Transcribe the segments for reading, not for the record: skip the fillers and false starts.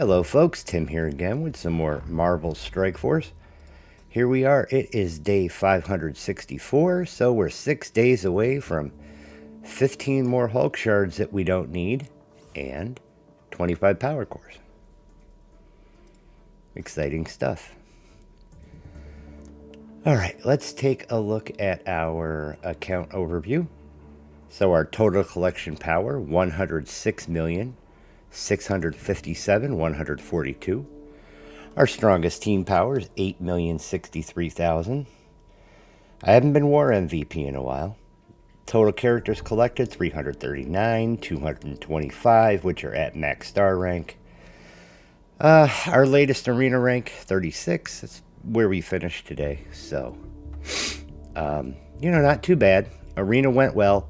Hello folks, Tim here again with some more Marvel Strike Force. Here we are, it is day 564, so we're 6 days away from 15 more Hulk shards that we don't need, and 25 power cores. Exciting stuff. Alright, let's take a look at our account overview. So our total collection power, 106,657,142. Our strongest team power is 8,063,000. I haven't been War MVP in a while. Total characters collected, 339, 225, which are at max star rank. Our latest arena rank, 36. That's where we finished today. So, not too bad. Arena went well.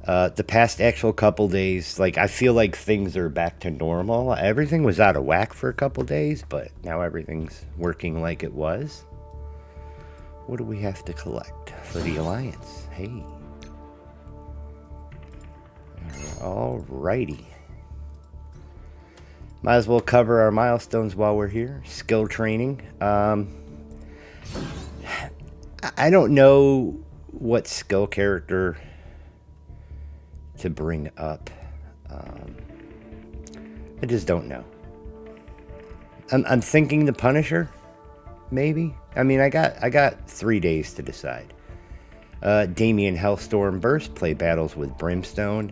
The past actual couple days, I feel like things are back to normal. Everything was out of whack for a couple days, but now everything's working like it was. What do we have to collect for the Alliance? Hey. Alrighty. Might as well cover our milestones while we're here. Skill training. I don't know what skill character to bring up. I just don't know. I'm thinking the Punisher, maybe. I mean, I got 3 days to decide. Damian Hellstorm Burst, play battles with Brimstone.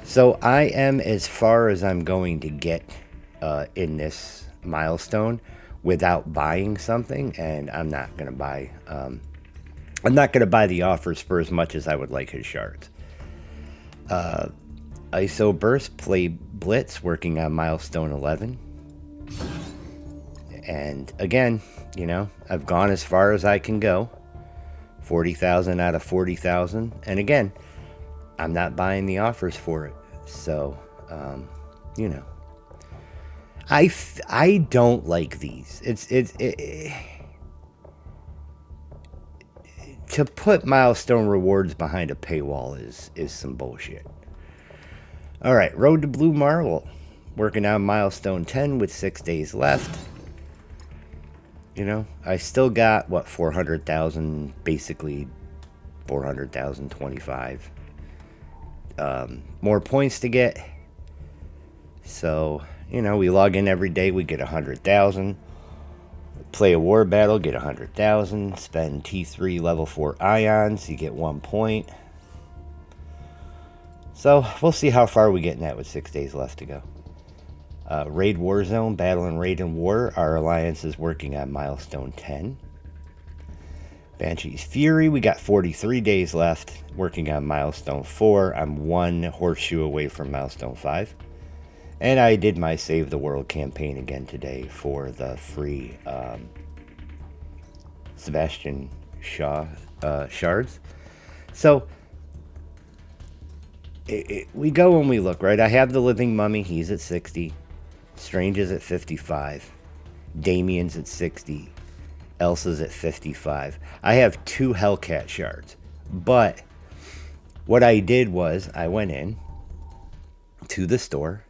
So I am as far as I'm going to get in this milestone without buying something, and I'm not gonna buy. I'm not gonna buy the offers for as much as I would like his shards. ISO Burst, play Blitz, working on milestone 11. And again, I've gone as far as I can go. 40,000 out of 40,000. And again, I'm not buying the offers for it. So, I don't like these. To put milestone rewards behind a paywall is some bullshit. All right, Road to Blue Marvel, working on milestone 10 with 6 days left. I still got 400,000, basically 400,025 more points to get. So, we log in every day, we get 100,000. Play a war battle, get 100,000. Spend T3 level 4 ions, you get 1 point. So, we'll see how far we get in that with 6 days left to go. Raid Warzone, Battle and Raid and War. Our alliance is working on milestone 10. Banshee's Fury, we got 43 days left, working on milestone 4. I'm 1 horseshoe away from milestone 5. And I did my Save the World campaign again today for the free Sebastian Shaw shards. So, we go and we look, right? I have the Living Mummy, he's at 60. Strange is at 55. Damian's at 60. Elsa's at 55. I have 2 Hellcat shards. But what I did was I went in to the store.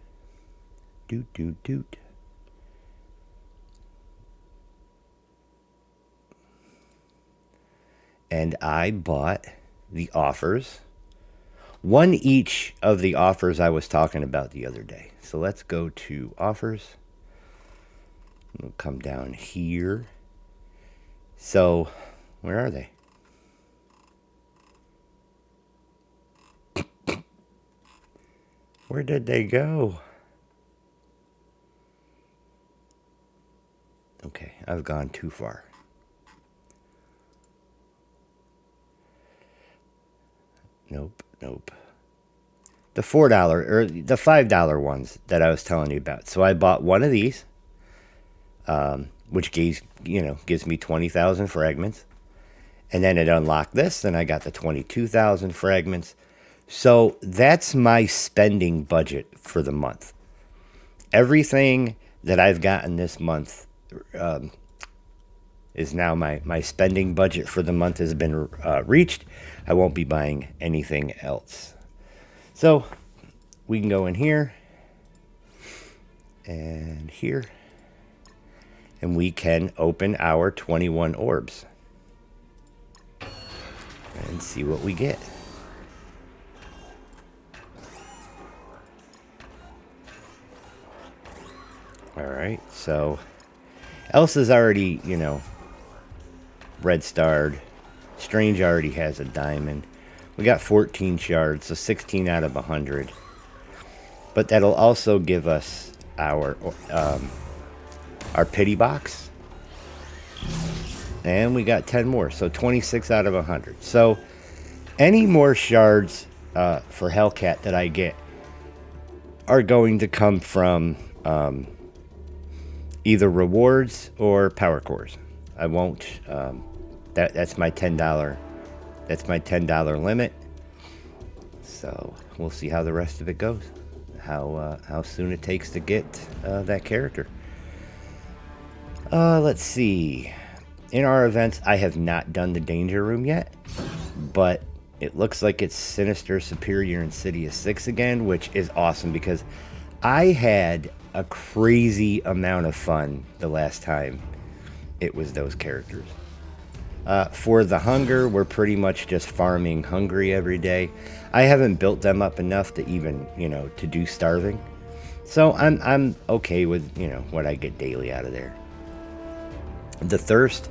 Doot, doot, doot. And I bought the offers. 1 each of the offers I was talking about the other day. So let's go to offers. We'll come down here. So, where are they? Where did they go? Okay, I've gone too far. Nope. The $4 or the $5 ones that I was telling you about. So I bought 1 of these, which gives me 20,000 fragments. And then it unlocked this, and I got the 22,000 fragments. So that's my spending budget for the month. Everything that I've gotten this month is now my spending budget for the month has been reached. I won't be buying anything else. So we can go in here And here. And we can open our 21 orbs. And see what we get. Alright, so Elsa's already, you know, red starred. Strange already has a diamond. We got 14 shards, so 16 out of 100. But that'll also give us our pity box. And we got 10 more, so 26 out of 100. So any more shards for Hellcat that I get are going to come from either rewards or power cores. I won't. That's my $10. That's my $10 limit. So we'll see how the rest of it goes. How soon it takes to get that character. Let's see. In our events, I have not done the Danger Room yet, but it looks like it's Sinister, Superior, Insidious 6 again, which is awesome because I had a crazy amount of fun the last time it was those characters. For the hunger, we're pretty much just farming hungry every day. I haven't built them up enough to even, you know, to do starving. So I'm okay with, you know, what I get daily out of there. The thirst,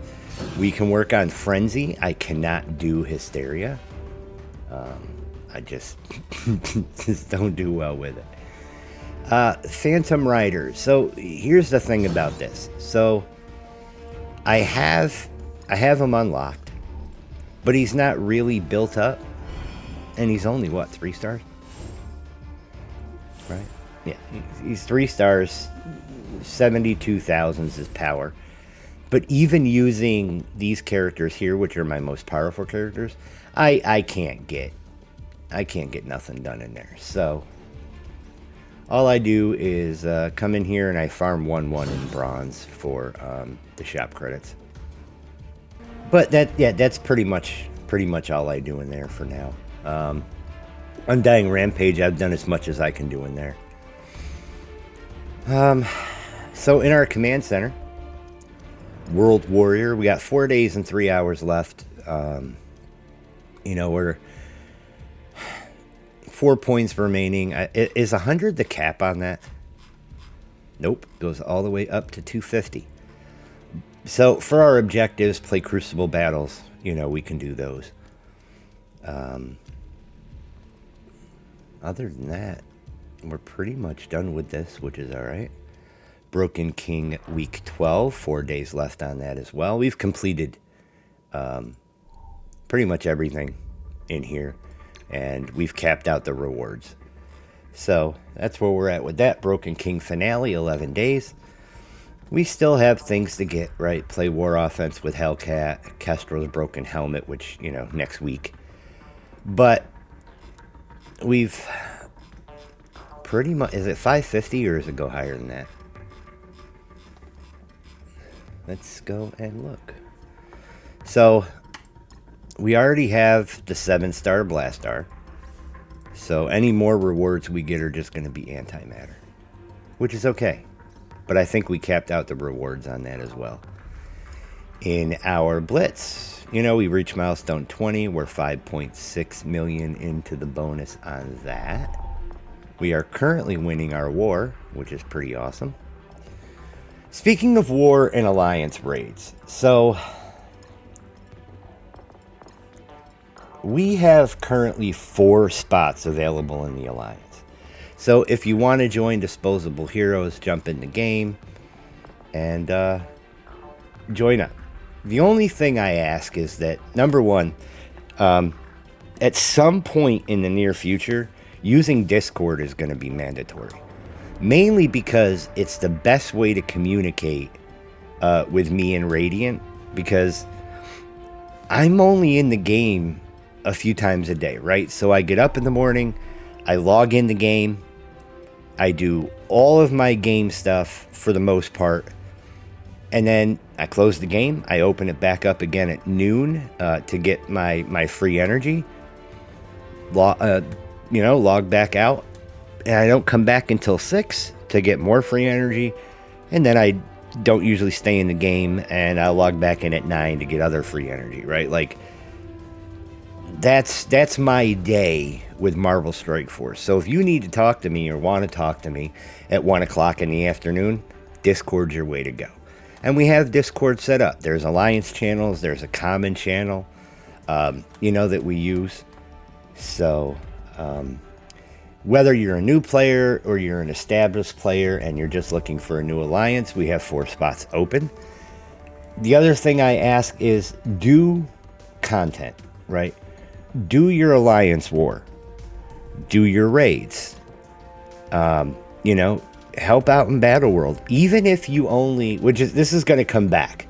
we can work on frenzy. I cannot do hysteria. I just don't do well with it. Phantom Rider. So here's the thing about this. So I have him unlocked, but he's not really built up, and he's only what, 3 stars? Right? Yeah, he's 3 stars. 72,000 is his power. But even using these characters here, which are my most powerful characters, I can't get nothing done in there. So all I do is come in here and I farm 1/1 in bronze for the shop credits. But that's pretty much all I do in there for now. Undying Rampage, I've done as much as I can do in there. So in our command center, World Warrior, we got 4 days and 3 hours left. You know, we're 4 points remaining. Is 100 the cap on that? Nope, goes all the way up to 250. So for our objectives, play Crucible battles. You know, we can do those. Other than that, we're pretty much done with this, which is all right. Broken King week 12, 4 days left on that as well. We've completed pretty much everything in here, and we've capped out the rewards. So that's where we're at with that. Broken King finale, 11 days. We still have things to get, right? Play War Offense with Hellcat, Kestrel's Broken Helmet, which, you know, next week. But we've pretty much, is it 550 or does it go higher than that? Let's go and look. So we already have the 7-star Blastar. So any more rewards we get are just going to be antimatter, which is okay. But I think we capped out the rewards on that as well. In our Blitz, you know, we reached milestone 20. We're 5.6 million into the bonus on that. We are currently winning our war, which is pretty awesome. Speaking of war and alliance raids, so we have currently 4 spots available in the alliance. So if you want to join Disposable Heroes, jump in the game and join up. The only thing I ask is that, number one, at some point in the near future, using Discord is going to be mandatory. Mainly because it's the best way to communicate with me and Radiant, because I'm only in the game a few times a day, right? So I get up in the morning, I log in the game, I do all of my game stuff for the most part, and then I close the game, I open it back up again at noon to get my free energy, log back out, and I don't come back until 6, to get more free energy, and then I don't usually stay in the game, and I'll log back in at 9 to get other free energy, right? Like, that's my day with Marvel Strike Force. So if you need to talk to me or want to talk to me at 1 o'clock in the afternoon, Discord's your way to go. And we have Discord set up. There's Alliance channels. There's a common channel, that we use. So whether you're a new player or you're an established player and you're just looking for a new alliance, we have 4 spots open. The other thing I ask is do content, right? Do your alliance war. Do your raids. Help out in Battle World. Even if you only, this is going to come back,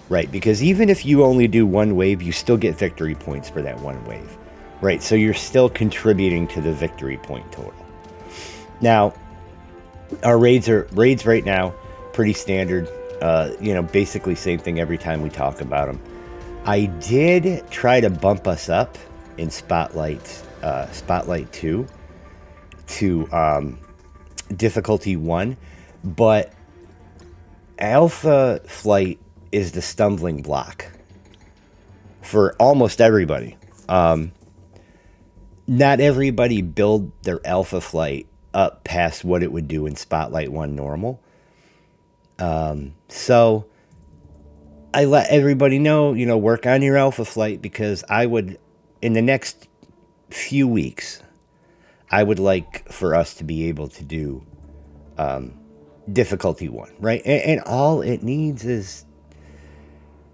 right? Because even if you only do one wave, you still get victory points for that one wave, right? So you're still contributing to the victory point total. Now, our raids right now, pretty standard. Basically same thing every time we talk about them. I did try to bump us up in Spotlight 2 to difficulty 1, but Alpha Flight is the stumbling block for almost everybody. Not everybody build their Alpha Flight up past what it would do in Spotlight 1 normal. So I let everybody know, work on your Alpha Flight, because I would, in the next few weeks, I would like for us to be able to do difficulty 1, right? And all it needs is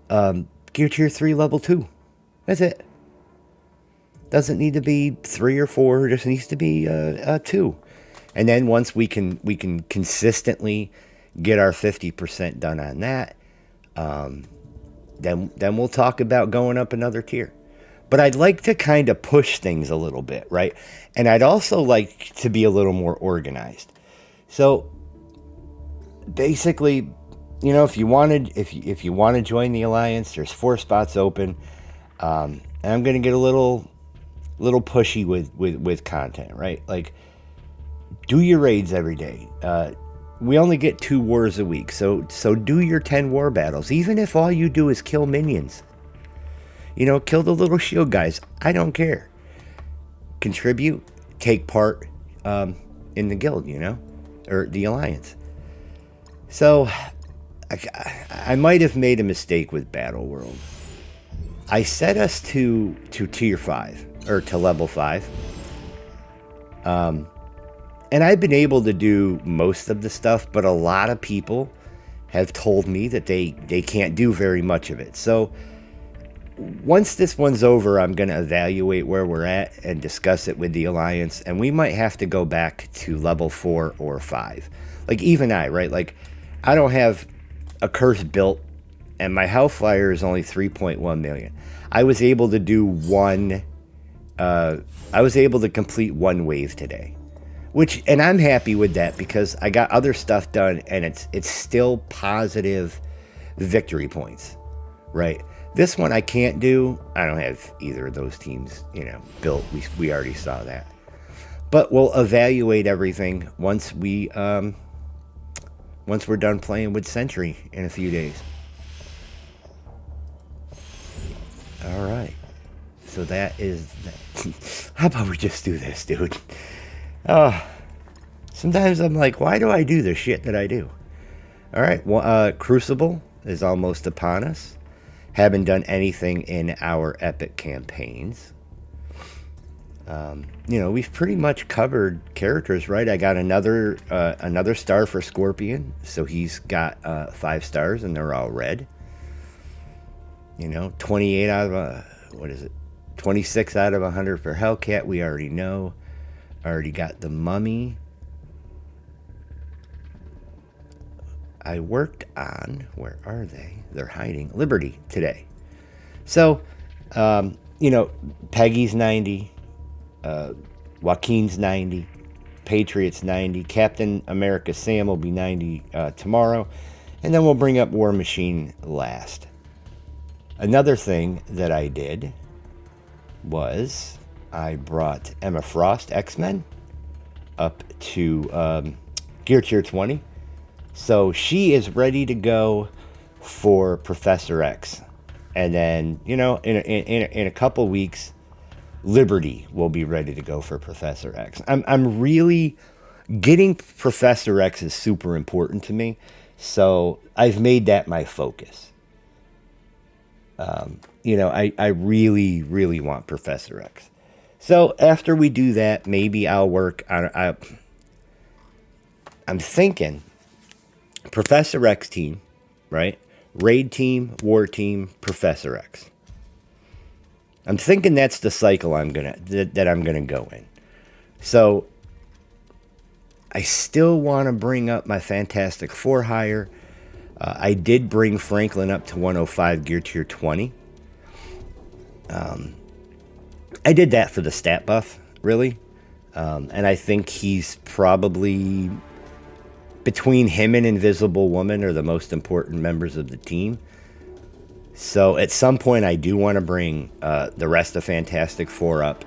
Gear Tier 3 level 2. That's it. Doesn't need to be 3 or 4. It just needs to be 2. And then once we can consistently get our 50% done on that, then we'll talk about going up another tier. But I'd like to kind of push things a little bit, right? And I'd also like to be a little more organized. So basically, if you want to join the alliance, there's 4 spots open. And I'm going to get a little pushy with content, right? Like, do your raids every day. We only get 2 wars a week, so do your 10 war battles, even if all you do is kill minions. Kill the little shield guys. I don't care. Contribute, take part in the guild, or the alliance. So I might have made a mistake with Battle World. I set us to tier 5 or to level 5. And I've been able to do most of the stuff, but a lot of people have told me that they can't do very much of it. So once this one's over, I'm going to evaluate where we're at and discuss it with the Alliance, and we might have to go back to level 4 or 5. Like, even I, right? Like, I don't have a curse built, and my Hellfire is only 3.1 million. I was able to do I was able to complete 1 wave today. And I'm happy with that, because I got other stuff done, and it's still positive victory points, right? This one I can't do. I don't have either of those teams, built. We already saw that. But we'll evaluate everything once we're done playing with Sentry in a few days. All right. So that is that. How about we just do this, dude? Sometimes I'm like, why do I do the shit that I do? All right. Well, Crucible is almost upon us. Haven't done anything in our epic campaigns. We've pretty much covered characters, right? I got another star for Scorpion, so he's got 5 stars, and they're all red. 28 out of 26 out of 100 for Hellcat. We already know. Already got the Mummy. I worked on, where are they? They're hiding. Liberty today. So, Peggy's 90. Joaquin's 90. Patriot's 90. Captain America Sam will be 90 tomorrow. And then we'll bring up War Machine last. Another thing that I did was I brought Emma Frost, X-Men, up to Gear Tier 20. So she is ready to go for Professor X. And then, you know, in a couple weeks, Liberty will be ready to go for Professor X. I'm really getting Professor X is super important to me. So I've made that my focus. You know, I really, really want Professor X. So after we do that, maybe I'll work on... I'm thinking Professor X team, right? Raid team, war team, Professor X. I'm thinking that's the cycle that I'm gonna go in. So I still want to bring up my Fantastic Four hire. I did bring Franklin up to 105 Gear Tier 20. I did that for the stat buff, really. And I think he's probably, between him and Invisible Woman, are the most important members of the team. So at some point, I do want to bring the rest of Fantastic Four up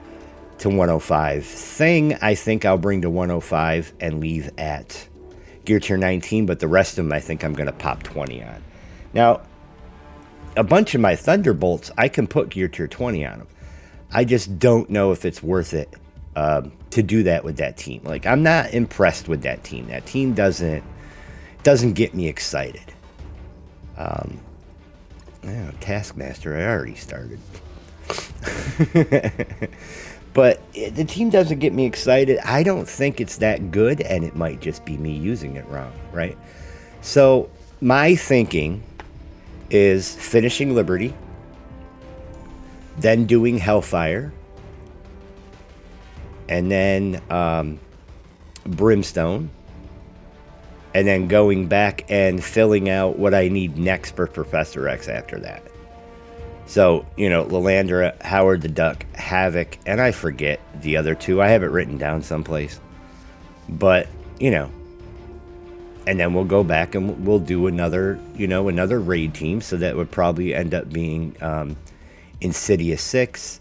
to 105. Thing, I think I'll bring to 105 and leave at Gear Tier 19, but the rest of them, I think I'm going to pop 20 on. Now, a bunch of my Thunderbolts, I can put Gear Tier 20 on them. I just don't know if it's worth it to do that with that team. Like, I'm not impressed with that team. That team doesn't get me excited. Yeah, Taskmaster, I already started. But the team doesn't get me excited. I don't think it's that good, and it might just be me using it wrong, right? So my thinking is finishing Liberty, then doing Hellfire, and then Brimstone, and then going back and filling out what I need next for Professor X after that. So, you know, Lilandra, Howard the Duck, Havoc, and I forget the other two. I have it written down someplace. But, you know, and then we'll go back and we'll do another, you know, another raid team. So that would probably end up being Insidious 6.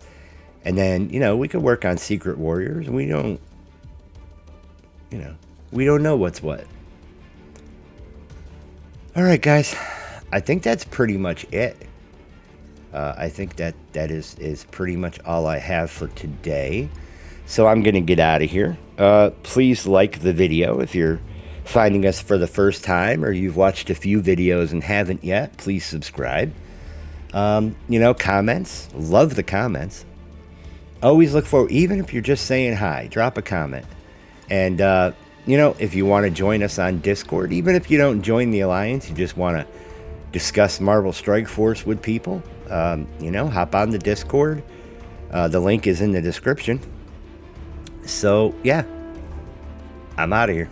And then, you know, we could work on Secret Warriors. We don't, you know, we don't know what's what. All right, guys. I think that's pretty much it. I think that is pretty much all I have for today. So I'm going to get out of here. Please like the video if you're finding us for the first time, or you've watched a few videos and haven't yet. Please subscribe. You know, comments. Love the comments. Always look for, even if you're just saying hi, drop a comment. And, you know, if you want to join us on Discord, even if you don't join the Alliance, you just want to discuss Marvel Strike Force with people, you know, hop on the Discord. The link is in the description. So, yeah, I'm out of here.